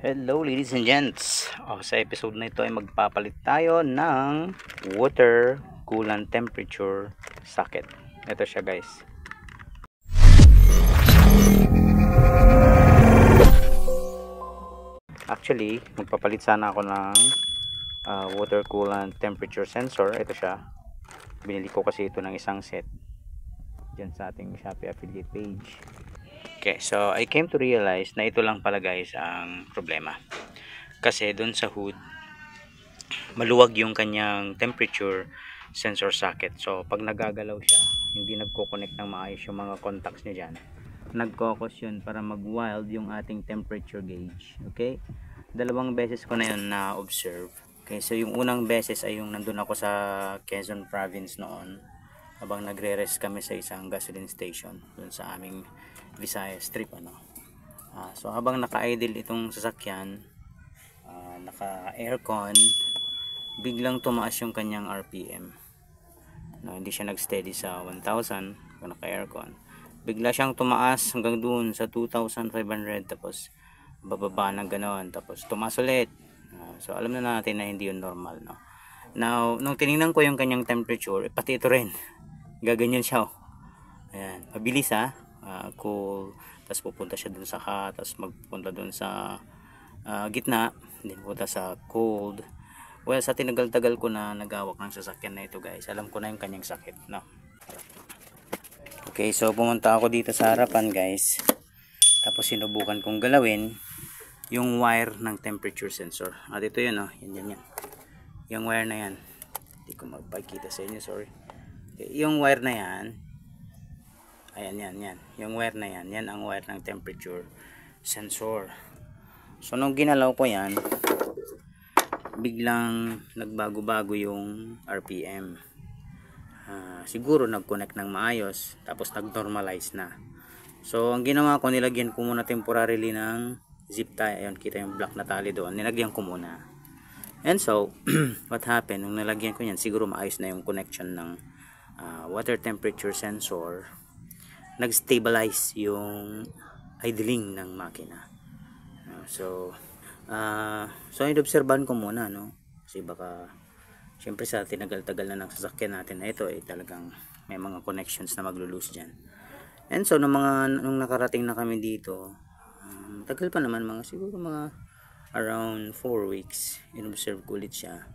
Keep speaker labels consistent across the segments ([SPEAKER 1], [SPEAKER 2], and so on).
[SPEAKER 1] Hello ladies and gents. Sa episode na ito ay magpapalit tayo ng water coolant temperature socket. Ito siya guys. Actually, magpapalit sana ako ng water coolant temperature sensor. Ito siya. Binili ko kasi ito ng isang set dyan sa ating Shopee affiliate page. Okay, so I came to realize na ito lang pala guys ang problema. Kasi dun sa hood, maluwag yung kanyang temperature sensor socket. So pag nagagalaw siya, hindi nagko-connect ng maayos yung mga contacts niya dyan. Nagkokos yun para mag-wild yung ating temperature gauge. Okay? Dalawang beses ko na yun na-observe. Okay, so yung unang beses ay yung nandun ako sa Quezon Province noon. Habang nagre-rest kami sa isang gasoline station dun sa aming Visayas trip so habang naka-idle itong sasakyan, naka-aircon, biglang tumaas yung kanyang RPM. Hindi siya nag-steady sa 1,000 kung naka-aircon. Bigla siyang tumaas hanggang doon sa 2,500, tapos bababa ng ganoon, tapos tumaas ulit. So alam na natin na hindi yun normal, no? Now, nung tinignan ko yung kanyang temperature, pati ito rin gaganyan siya. Ayan, mabilis cool, tapos pupunta siya dun sa hot, tapos magpunta dun sa gitna, then pupunta sa cold. Well, sa tinagal-tagal ko na nagawak ng sasakyan na ito guys, alam ko na yung kanyang sakit, no? Okay, so pumunta ako dito sa harapan guys, tapos sinubukan kong galawin yung wire ng temperature sensor. At ito yun, yan. Yung wire na yan, hindi ko magpakita sa inyo, sorry. Okay, yung wire na yan, ayan, yan. Yung wire na yan, yan ang wire ng temperature sensor. So nung ginalaw ko yan, biglang nagbago-bago yung RPM. Siguro nag-connect ng maayos, tapos nag-normalize na. So ang ginawa ko, nilagyan ko muna temporarily ng zip tie. Ayun, kita yung black na tali doon, nilagyan ko muna. And so what happened, nung nilagyan ko yan, siguro maayos na yung connection ng water temperature sensor. Nag-stabilize yung idling ng makina. So inobserbahan ko muna, no? Kasi baka syempre sa tinagal-tagal na ng sasakyan natin na ito ay talagang may mga connections na maglo-loose dyan. And so nung nakarating na kami dito, tagal pa naman, siguro mga around 4 weeks, inobserve ko ulit siya.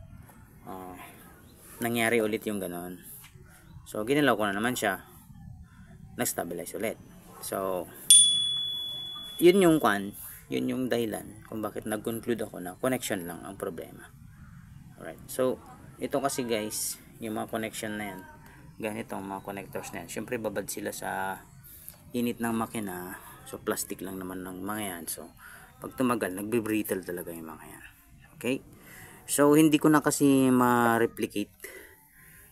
[SPEAKER 1] Nangyari ulit yung ganon. So ginalaw ko na naman siya, nag-stabilize ulit. So yun yung dahilan kung bakit nag-conclude ako na connection lang ang problema. Alright, so ito kasi guys, yung mga connection na yan, ganitong mga connectors na yan, syempre babad sila sa init ng makina. So plastic lang naman ng mga yan, so pag tumagal, nagbe-brittle talaga yung mga yan. Okay, so hindi ko na kasi ma-replicate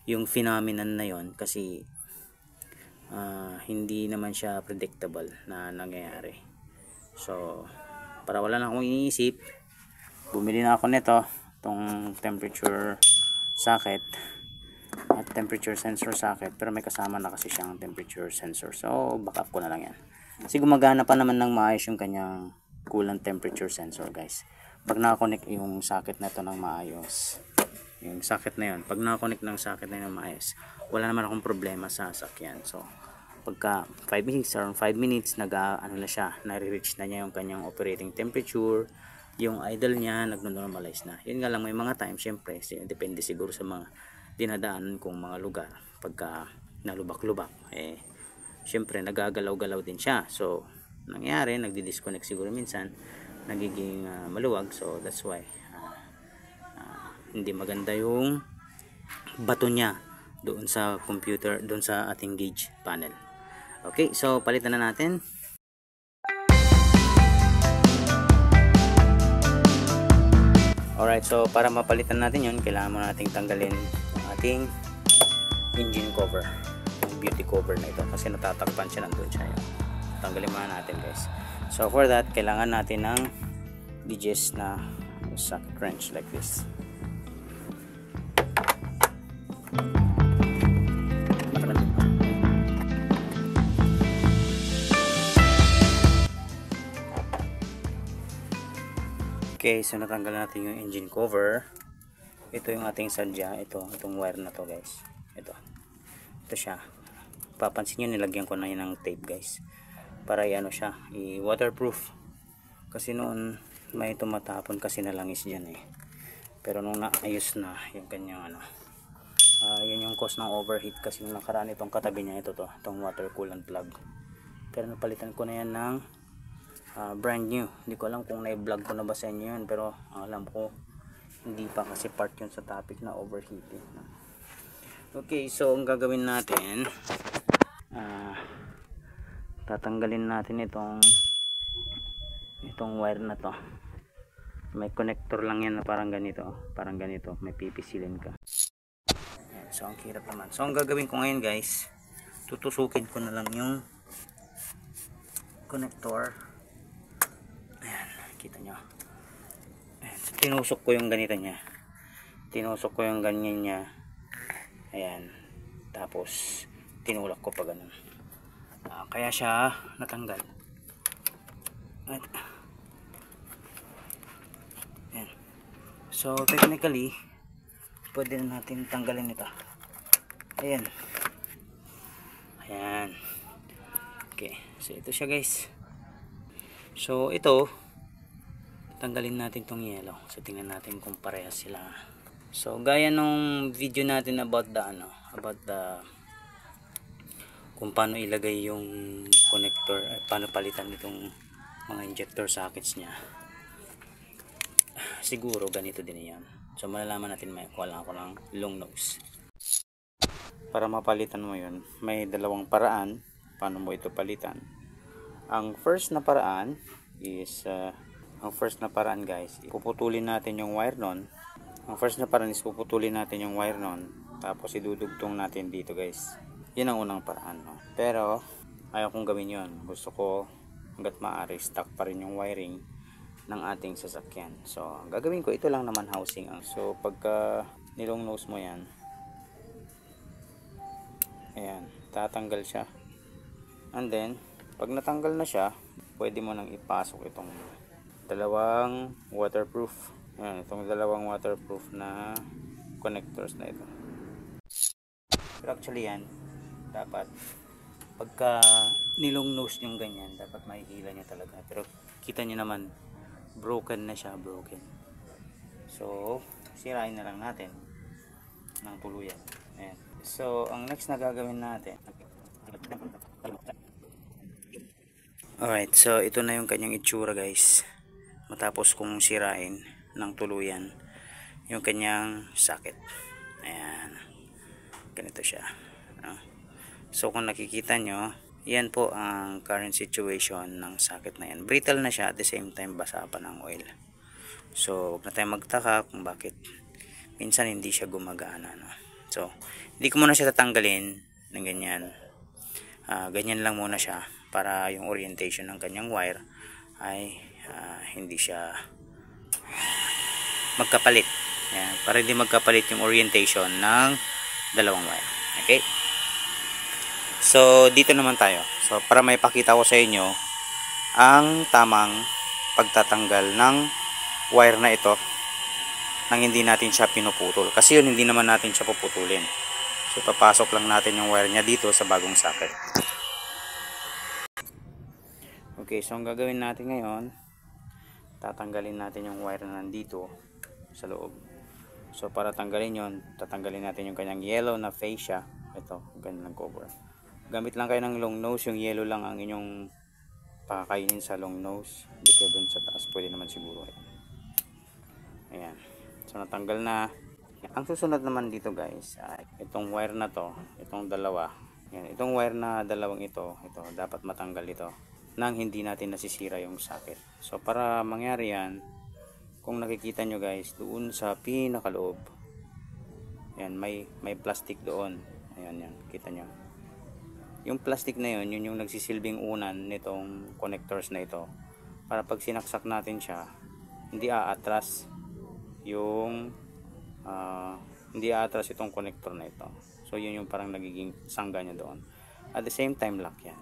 [SPEAKER 1] yung phenomenon na yon kasi hindi naman siya predictable na nangyayari. So para wala na akong iniisip, bumili na ako nito, itong temperature socket at temperature sensor socket, pero may kasama na kasi siyang temperature sensor, so backup ko na lang yan kasi gumagana pa naman ng maayos yung kanyang coolant temperature sensor guys. Pag nakakonect yung socket na ito ng maayos, yung socket na yun, pag nakakonect ng socket na yun ng maayos, wala naman akong problema sa sakyan. So pagka 5 minutes or 5 minutes nare-reach na niya yung kanyang operating temperature, yung idle niya nagno-normalize na. Yun nga lang, may mga time syempre, depende siguro sa mga dinadaanan kong mga lugar, pagka nalubak-lubak, syempre nagagalaw-galaw din siya. So nangyari, nagdi-disconnect siguro minsan, nagiging maluwag. So that's why hindi maganda yung bato niya doon sa computer, doon sa ating gauge panel. Okay, so palitan na natin. Alright, so para mapalitan natin yun, kailangan mo nating tanggalin ang ating engine cover, beauty cover na ito, kasi natatakpan siya, nandun siya. Tanggalin muna natin guys. So for that, kailangan natin ng digest na socket wrench like this. Okay, so natanggal natin yung engine cover. Ito yung ating sadya. Itong wire na to guys. Ito siya. Papansin nyo, nilagyan ko na yun ng tape guys. Para i-ano siya, i-waterproof. Kasi noon, may tumatapon kasi na langis dyan eh. Pero nung naayos na yung kanyang ano, yun yung cause ng overheat kasi nung nakaraan itong katabi niya, itong water coolant plug. Pero napalitan ko na yan ng brand new. Hindi ko alam kung na-vlog ko na ba sa inyo yun, pero alam ko hindi pa kasi part yun sa topic na overheating. Okay, so ang gagawin natin, tatanggalin natin itong wire na to. May connector lang yan na parang ganito, may pipisilin ka. Ayan, so ang hirap naman. So ang gagawin ko ngayon guys, tutusukin ko na lang yung connector. Ayan, kita nyo. Ayan, so tinusok ko yung ganito nya, ganyan nya. Ayan, tapos tinulak ko pa ganun. Kaya siya natanggal. At ayan. So technically pwede na natin tanggalin ito. Ayan. Okay, so ito siya guys. So ito, tanggalin natin tong yellow. So tingnan natin kung parehas sila. So gaya nung video natin about the kung paano ilagay yung connector, paano palitan itong mga injector sockets niya. Siguro ganito din yan. So malalaman natin kung wala ako ng long nose. Para mapalitan mo yun, may dalawang paraan paano mo ito palitan. Ang first na paraan guys, puputulin natin yung wire nun. Tapos idudugtong natin dito guys. Yun ang unang paraan, no? Pero ayaw kong gawin yun. Gusto ko hanggat maaari stock pa rin yung wiring ng ating sasakyan. So ang gagawin ko, ito lang naman housing. So pagka nilong nose mo yan, ayan, tatanggal siya. And then pag natanggal na siya, pwede mo nang ipasok itong dalawang waterproof. Ayan, itong dalawang waterproof na connectors na ito. Pero actually yan, dapat pagka nilong nose yung ganyan, dapat mahihila niya talaga. Pero kita niyo naman, broken na siya, so sirain na lang natin ng tuluyan. Ayan. So ang next na gagawin natin, alright, so ito na yung kanyang itsura guys, matapos kong sirain ng tuluyan yung kanyang socket. Ayan, ganito siya. So kung nakikita nyo, yan po ang current situation ng socket na yan. Brittle na siya, at the same time basa pa ng oil. So huwag na tayo magtaka kung bakit minsan hindi siya gumagana, no? So hindi ko muna siya tatanggalin ng ganyan. Ganyan lang muna siya para yung orientation ng kanyang wire ay hindi siya magkapalit. Ayan, para hindi magkapalit yung orientation ng dalawang wire. Okay? So dito naman tayo. So para may pakita ko sa inyo ang tamang pagtatanggal ng wire na ito nang hindi natin siya pinuputol. Kasi yun, hindi naman natin siya puputulin. So papasok lang natin yung wire niya dito sa bagong socket. Okay, so ang gagawin natin ngayon, tatanggalin natin yung wire na nandito sa loob. So para tanggalin yon, tatanggalin natin yung kanyang yellow na fascia. Ito, ganyan lang cover. Gamit lang kayo ng long nose, yung yellow lang ang inyong pakakainin sa long nose. Hindi kayo dun sa taas, pwede naman siguro. Ayan, so natanggal na. Ang susunod naman dito guys, ay itong wire na to, itong dalawa. Ayan, itong wire na dalawang ito dapat matanggal ito nang hindi natin nasisira yung socket. So para mangyari yan, kung nakikita nyo guys, doon sa pinakaloob, ayan, may plastic doon. Ayan, kita nyo. Yung plastic na yun, yun yung nagsisilbing unan nitong connectors na ito. Para pag sinaksak natin siya, hindi aatras itong connector na ito. So yun yung parang nagiging sangga niya doon. At the same time, lock yan.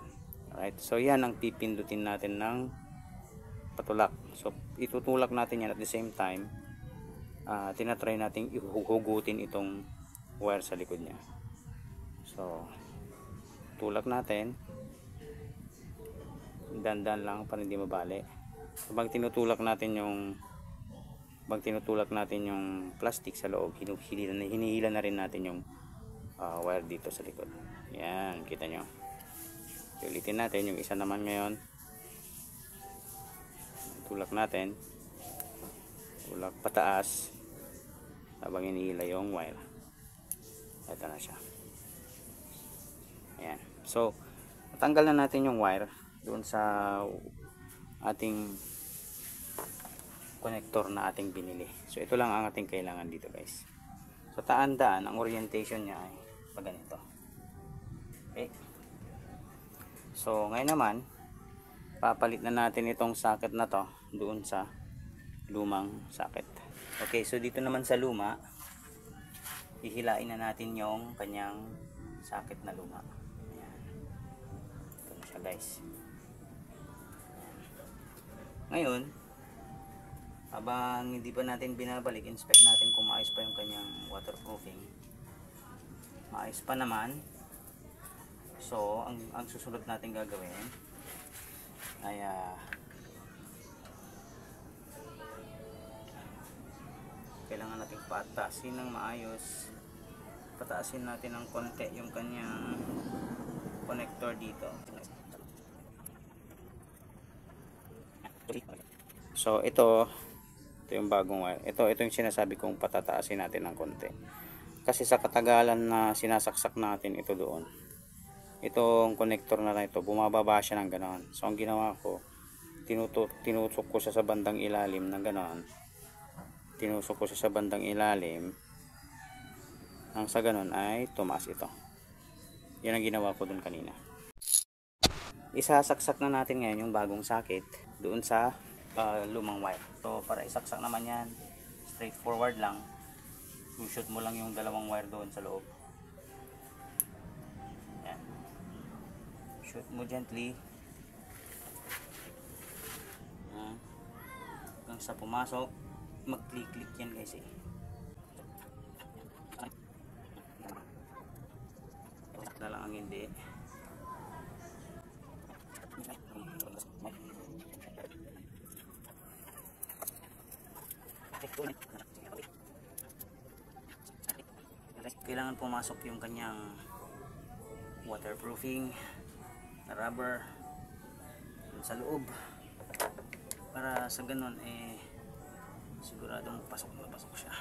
[SPEAKER 1] Alright, so yan ang pipindutin natin ng patulak. So itutulak natin yan at the same time. Tinatry natin ihuhugutin itong wire sa likod niya. So tulak natin, dandan lang para hindi mabali. Pag tinutulak natin yung plastic sa loob, hinihila na rin natin yung wire dito sa likod. Yan, kita nyo. Ulitin natin yung isa naman ngayon. Tulak natin, tulak pataas habang hinihila yung wire. Ito na siya. Ayan. So tanggal na natin yung wire doon sa ating connector na ating binili. So ito lang ang ating kailangan dito, guys. So tandaan, ang orientation niya ay pag ganito. Okay. So ngayon naman, papalit na natin itong socket na to doon sa lumang socket. Okay, so dito naman sa luma, hihilain na natin yung kanyang socket na luma. Ayan. Ito na siya, guys. Ngayon, habang hindi pa natin binabalik, inspect natin kung maayos pa yung kanyang waterproofing. Maayos pa naman. So ang susunod natin gagawin ay kailangan natin patasin ng maayos. Pataasin natin ng konti yung kanyang connector dito. So ito yung bagong wire. Ito yung sinasabi kong patataasin natin ng konti. Kasi sa katagalan na sinasaksak natin ito doon, itong connector na lang ito, bumababa siya ng ganoon. So ang ginawa ko, tinutok ko siya sa bandang ilalim ng ganoon. Tinusok ko siya sa bandang ilalim. Nang sa ganoon ay tumaas ito. Yan ang ginawa ko doon kanina. Isasaksak na natin ngayon yung bagong socket doon sa lumang wire. So para isaksak naman yan, straightforward lang. Shoot mo lang yung dalawang wire doon sa loob. Yan. Shoot mo gently. Hanggang sa pumasok, mag-click-click yan, guys. Na lang ang hindi. Kailangan pumasok yung kanyang waterproofing na rubber sa loob para sa ganun siguradong pasok na pasok siya.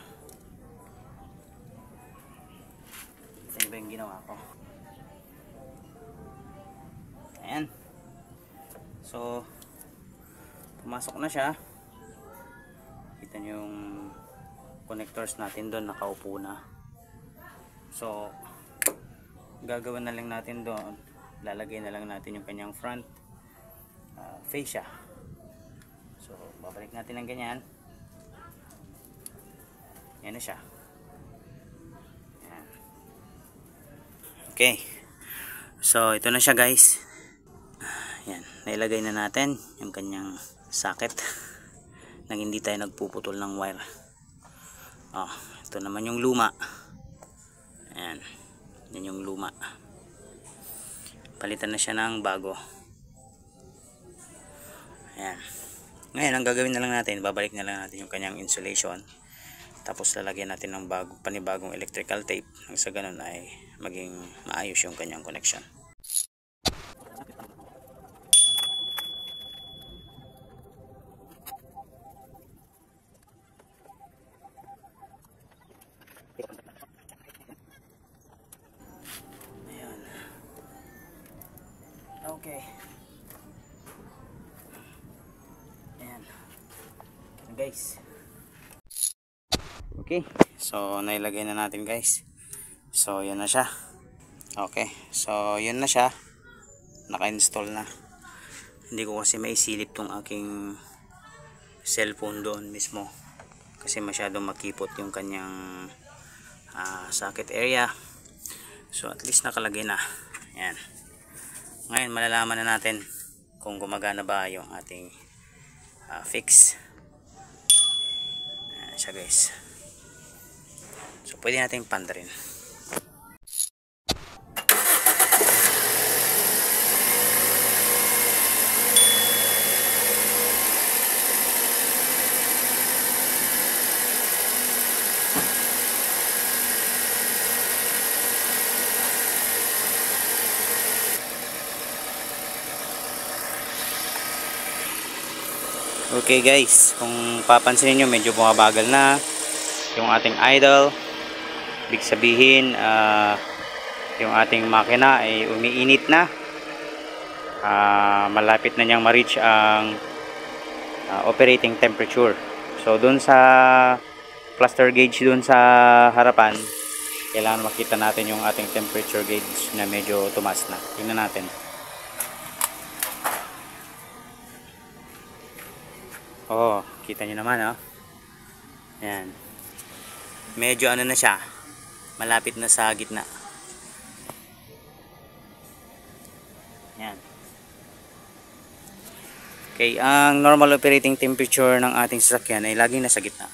[SPEAKER 1] Ito ba yung ginawa ko? Ayan. So pumasok na siya. Kita nyo yung connectors natin doon, nakaupo na. So gagawin na lang natin doon, lalagay na lang natin yung kanyang front fascia. So babalik natin ng ganyan. Yan na siya. Yan. Okay, so ito na siya, guys. Yan, nailagay na natin yung kanyang socket nang hindi tayo nagpuputol ng wire. Ito naman yung luma. Ayan, yan yung luma. Palitan na siya ng bago. Ayan. Ngayon ang gagawin na lang natin, babalik na lang natin yung kanyang insulation. Tapos lalagyan natin ng panibagong electrical tape. Nang sa ganun ay maging maayos yung kanyang connection. Okay. Ayan. Guys. Okay. So, nailagay na natin, guys. So, yun na siya. Okay. So, yun na siya. Naka-install na. Hindi ko kasi maisilip tong aking cellphone doon mismo. Kasi masyadong makipot yung kanyang socket area. So, at least nakalagay na. Ayan. Ngayon malalaman na natin kung gumagana ba yung ating fix. Ayan siya guys. So pwede natin panda rin. Okay guys, kung papansinin nyo medyo bumabagal na yung ating idle. Ibig sabihin yung ating makina ay umiinit na. Malapit na niyang ma-reach ang operating temperature. So dun sa cluster gauge dun sa harapan, kailangan makita natin yung ating temperature gauge na medyo tumaas na. Tingnan natin. Oh, kita nyo naman, oh. Ayan. Medyo ano na siya. Malapit na sa gitna. Ayan. Okay, ang normal operating temperature ng ating sasakyan ay laging nasa gitna.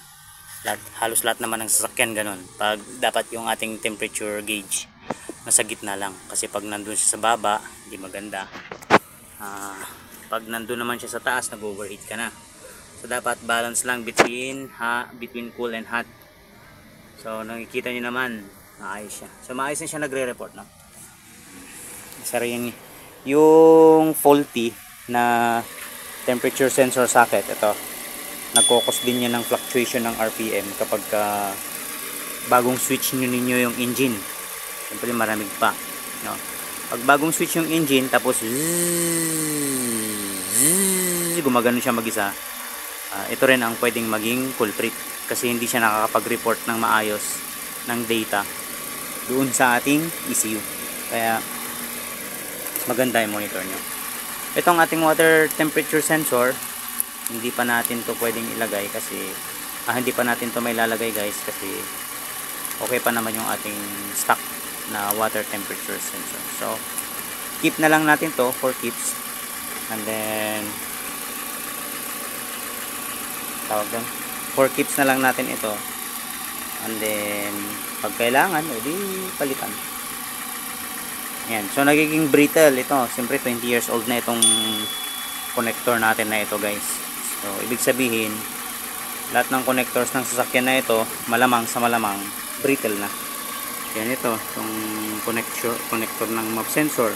[SPEAKER 1] Halos lahat naman ng sasakyan ganun. Pag dapat yung ating temperature gauge nasa gitna lang. Kasi pag nandun siya sa baba, hindi maganda. Pag nandun naman siya sa taas, nag-overheat ka na. So dapat balance lang between cool and hot. So nakikita niyo naman, maayos siya. So maayos na siya nagre-report, no. Isa rin yung faulty na temperature sensor socket, ito. Nagko-cause din yan ng fluctuation ng RPM kapag bagong switch ninyo yung engine. Siyempre maramig pa, no. Pag bagong switch yung engine tapos gumagano siya mag-isa, ito rin ang pwedeng maging culprit kasi hindi siya nakakapag-report ng maayos ng data doon sa ating ECU. Kaya maganda yung monitor nyo. Itong ating water temperature sensor, hindi pa natin to pwedeng ilagay kasi hindi pa natin to may lalagay guys kasi okay pa naman yung ating stock na water temperature sensor. So keep na lang natin to for keeps, and then tawag doon, for keeps na lang natin ito, and then pag kailangan edi palitan. Yan. So nagiging brittle ito. Siyempre 20 years old na itong connector natin na ito guys. So ibig sabihin lahat ng connectors ng sasakyan na ito malamang sa malamang brittle na. Yan ito, itong connector ng map sensor,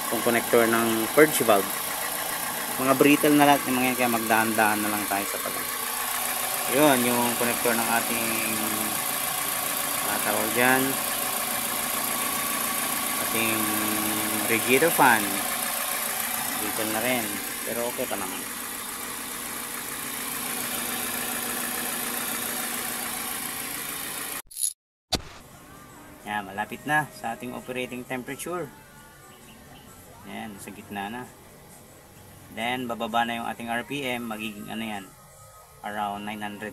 [SPEAKER 1] itong connector ng purge valve, mga brittle na lahat yung mga yan, kaya magdaan-daan na lang tayo sa pag. Yun yung connector ng ating tawag dyan, ating radiator fan, brittle na rin pero okay pa naman. Yan, malapit na sa ating operating temperature. Yan, sa gitna na. Then bababa na yung ating RPM, magiging ano yan, around 900.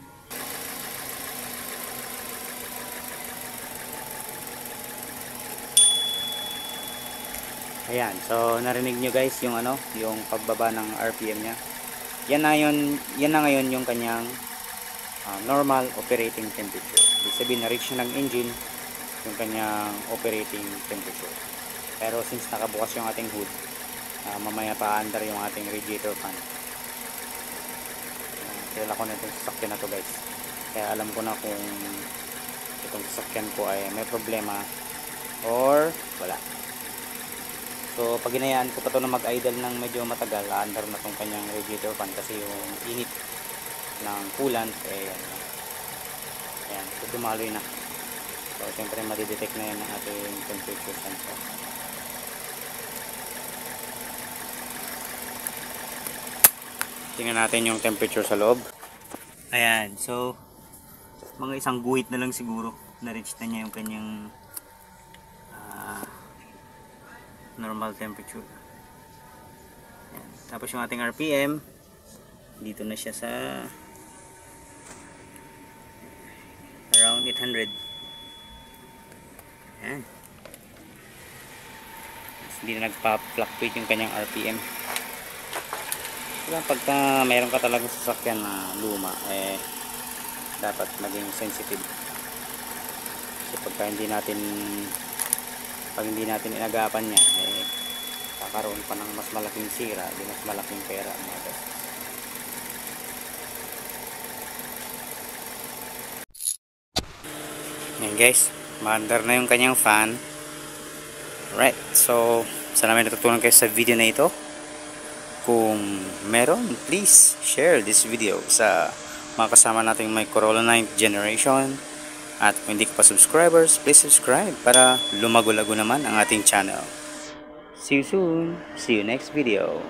[SPEAKER 1] Ayan, so narinig nyo guys yung ano, yung pagbaba ng RPM nya. Yan na ngayon yung kanyang normal operating temperature. Ibig sabihin na-reach ng engine yung kanyang operating temperature. Pero since nakabukas yung ating hood, mamaya pa under yung ating radiator fan. Kilala ko na itong sasakyan na to guys, kaya alam ko na kung itong sasakyan ko ay may problema or wala. So pag ginayaan ko pa ito na mag-idle ng medyo matagal, under na itong kanyang radiator fan kasi yung init ng coolant ayan, so dumaloy na. So siyempre madidetect na yan ng ating temperature sensor. Tingnan natin yung temperature sa loob. Ayan, so mga isang guhit na lang siguro na-reach na niya yung kanyang normal temperature. Ayan. Tapos yung ating RPM dito na siya sa around 800. Ayan. Hindi na nagpa-fluctuate yung kanyang RPM. Kaya pagka mayroon ka talagang sasakyan na luma, dapat maging sensitive. Kasi pag hindi natin inagapan niya, kakaroon pa ng mas malaking sira, di mas malaking pera ang mga gastos. Yan guys, maandar na yung kanyang fan. Right, so sana may natutunan kayo sa video na ito. Kung meron, please share this video sa mga kasama nating may Corolla 9th generation. At kung hindi ka pa subscribers, please subscribe para lumago-lago naman ang ating channel. See you soon. See you next video.